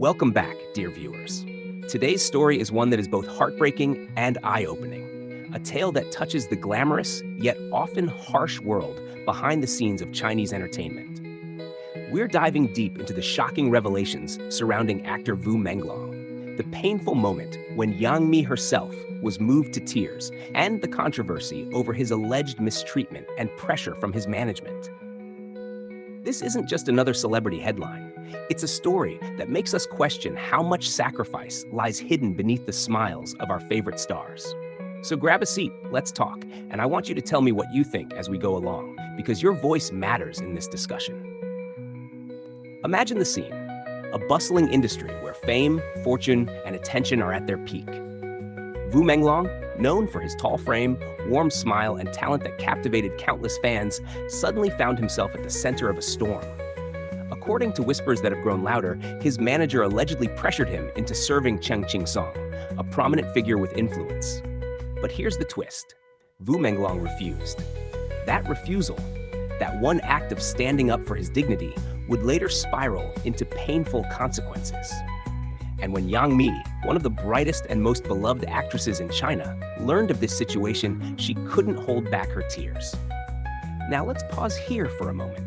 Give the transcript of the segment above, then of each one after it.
Welcome back, dear viewers. Today's story is one that is both heartbreaking and eye-opening, a tale that touches the glamorous, yet often harsh world behind the scenes of Chinese entertainment. We're diving deep into the shocking revelations surrounding actor Vu Manglong, the painful moment when Yangmi herself was moved to tears, and the controversy over his alleged mistreatment and pressure from his management. This isn't just another celebrity headline. It's a story that makes us question how much sacrifice lies hidden beneath the smiles of our favorite stars. So grab a seat, let's talk, and I want you to tell me what you think as we go along, because your voice matters in this discussion. Imagine the scene, a bustling industry where fame, fortune, and attention are at their peak. Vu Manglong, known for his tall frame, warm smile, and talent that captivated countless fans, suddenly found himself at the center of a storm. According to whispers that have grown louder, his manager allegedly pressured him into serving Cheng Qingsong, a prominent figure with influence. But here's the twist. Vu Manglong refused. That refusal, that one act of standing up for his dignity, would later spiral into painful consequences. And when Yangmi, one of the brightest and most beloved actresses in China, learned of this situation, she couldn't hold back her tears. Now let's pause here for a moment.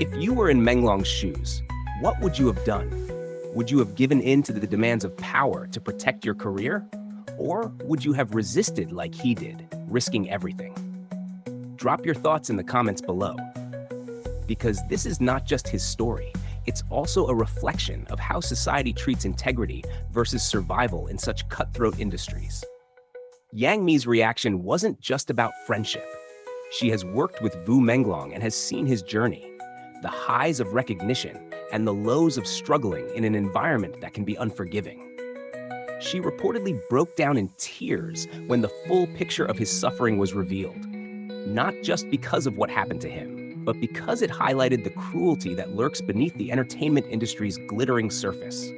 If you were in Menglong's shoes, what would you have done? Would you have given in to the demands of power to protect your career? Or would you have resisted like he did, risking everything? Drop your thoughts in the comments below. Because this is not just his story, it's also a reflection of how society treats integrity versus survival in such cutthroat industries. Yangmi's reaction wasn't just about friendship. She has worked with Vu Manglong and has seen his journey, the highs of recognition and the lows of struggling in an environment that can be unforgiving. She reportedly broke down in tears when the full picture of his suffering was revealed, not just because of what happened to him, but because it highlighted the cruelty that lurks beneath the entertainment industry's glittering surface.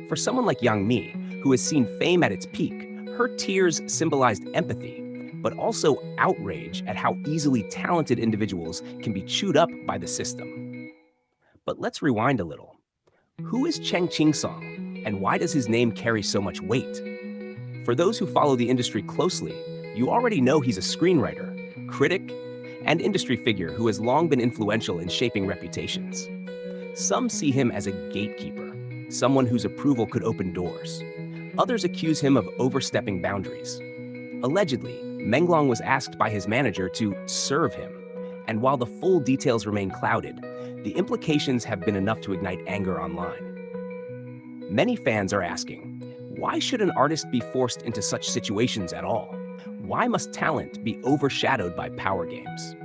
For someone like Yangmi, who has seen fame at its peak, her tears symbolized empathy, but also outrage at how easily talented individuals can be chewed up by the system. But let's rewind a little. Who is Cheng Qingsong, and why does his name carry so much weight? For those who follow the industry closely, you already know he's a screenwriter, critic, and industry figure who has long been influential in shaping reputations. Some see him as a gatekeeper, someone whose approval could open doors. Others accuse him of overstepping boundaries. Allegedly, Menglong was asked by his manager to serve him, and while the full details remain clouded, the implications have been enough to ignite anger online. Many fans are asking, why should an artist be forced into such situations at all? Why must talent be overshadowed by power games?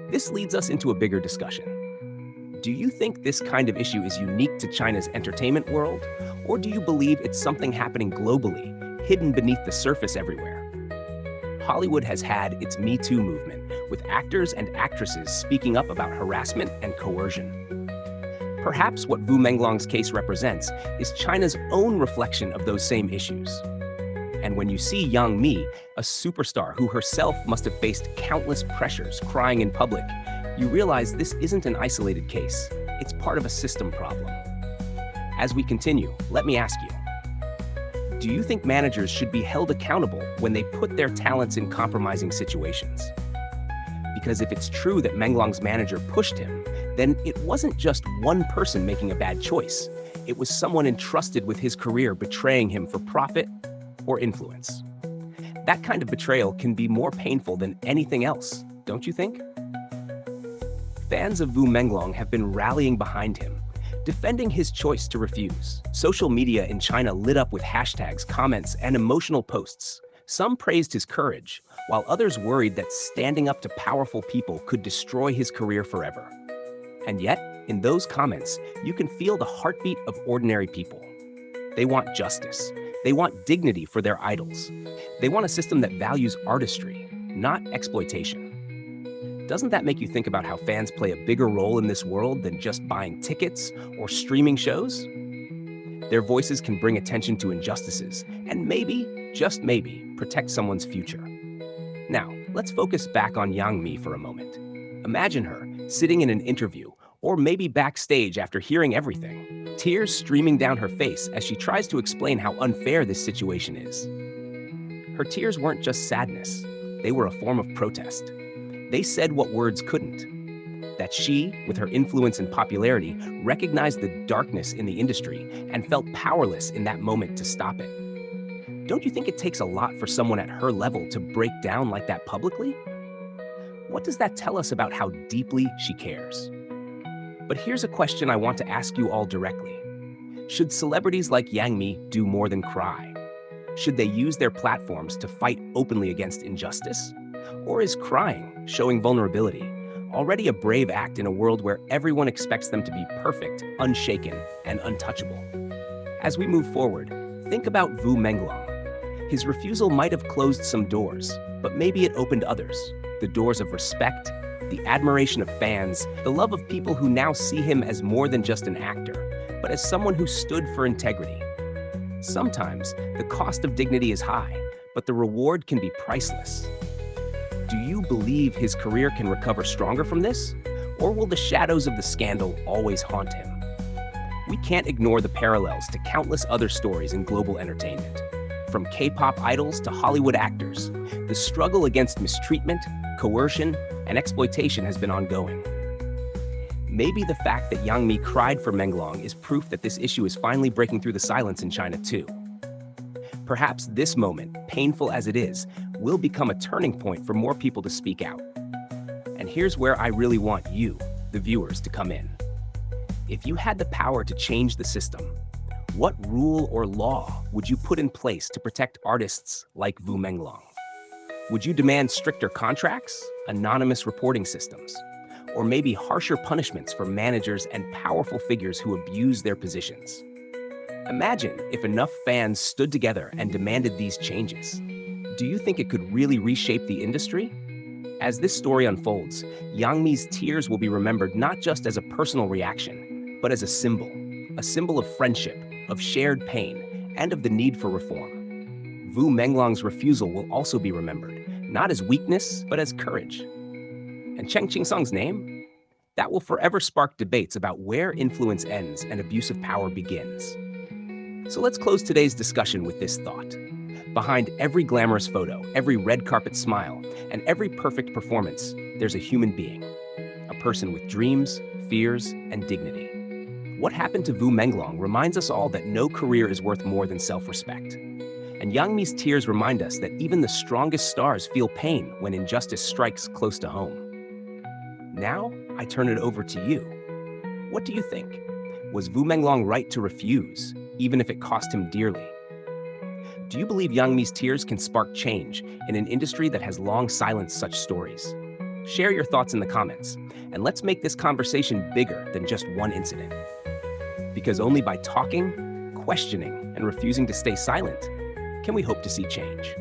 This leads us into a bigger discussion. Do you think this kind of issue is unique to China's entertainment world, or do you believe it's something happening globally, hidden beneath the surface everywhere? Hollywood has had its Me Too movement, with actors and actresses speaking up about harassment and coercion. Perhaps what Vu Manglong's case represents is China's own reflection of those same issues. And when you see Yangmi, a superstar who herself must have faced countless pressures crying in public, you realize this isn't an isolated case. It's part of a system problem. As we continue, let me ask you, do you think managers should be held accountable when they put their talents in compromising situations? Because if it's true that Menglong's manager pushed him, then it wasn't just one person making a bad choice. It was someone entrusted with his career betraying him for profit or influence. That kind of betrayal can be more painful than anything else, don't you think? Fans of Vu Manglong have been rallying behind him, defending his choice to refuse. Social media in China lit up with hashtags, comments, and emotional posts. Some praised his courage, while others worried that standing up to powerful people could destroy his career forever. And yet, in those comments, you can feel the heartbeat of ordinary people. They want justice. They want dignity for their idols. They want a system that values artistry, not exploitation. Doesn't that make you think about how fans play a bigger role in this world than just buying tickets or streaming shows? Their voices can bring attention to injustices and maybe, just maybe, protect someone's future. Now, let's focus back on Yangmi for a moment. Imagine her sitting in an interview or maybe backstage after hearing everything, tears streaming down her face as she tries to explain how unfair this situation is. Her tears weren't just sadness, they were a form of protest. They said what words couldn't. That she, with her influence and popularity, recognized the darkness in the industry and felt powerless in that moment to stop it. Don't you think it takes a lot for someone at her level to break down like that publicly? What does that tell us about how deeply she cares? But here's a question I want to ask you all directly. Should celebrities like Yangmi do more than cry? Should they use their platforms to fight openly against injustice? Or is crying, showing vulnerability, already a brave act in a world where everyone expects them to be perfect, unshaken, and untouchable? As we move forward, think about Vu Manglong. His refusal might have closed some doors, but maybe it opened others. The doors of respect, the admiration of fans, the love of people who now see him as more than just an actor, but as someone who stood for integrity. Sometimes, the cost of dignity is high, but the reward can be priceless. Do you believe his career can recover stronger from this? Or will the shadows of the scandal always haunt him? We can't ignore the parallels to countless other stories in global entertainment. From K-pop idols to Hollywood actors, the struggle against mistreatment, coercion, and exploitation has been ongoing. Maybe the fact that Yangmi cried for Menglong is proof that this issue is finally breaking through the silence in China too. Perhaps this moment, painful as it is, will become a turning point for more people to speak out. And here's where I really want you, the viewers, to come in. If you had the power to change the system, what rule or law would you put in place to protect artists like Vu Manglong? Would you demand stricter contracts, anonymous reporting systems, or maybe harsher punishments for managers and powerful figures who abuse their positions? Imagine if enough fans stood together and demanded these changes. Do you think it could really reshape the industry? As this story unfolds, Yangmi's tears will be remembered not just as a personal reaction, but as a symbol of friendship, of shared pain, and of the need for reform. Vu Manglong's refusal will also be remembered, not as weakness, but as courage. And Cheng Qingsong's name? That will forever spark debates about where influence ends and abuse of power begins. So let's close today's discussion with this thought. Behind every glamorous photo, every red carpet smile, and every perfect performance, there's a human being. A person with dreams, fears, and dignity. What happened to Vu Manglong reminds us all that no career is worth more than self-respect. And Yangmi's tears remind us that even the strongest stars feel pain when injustice strikes close to home. Now, I turn it over to you. What do you think? Was Vu Manglong right to refuse, even if it cost him dearly? Do you believe Yangmi's tears can spark change in an industry that has long silenced such stories? Share your thoughts in the comments, and let's make this conversation bigger than just one incident. Because only by talking, questioning, and refusing to stay silent can we hope to see change.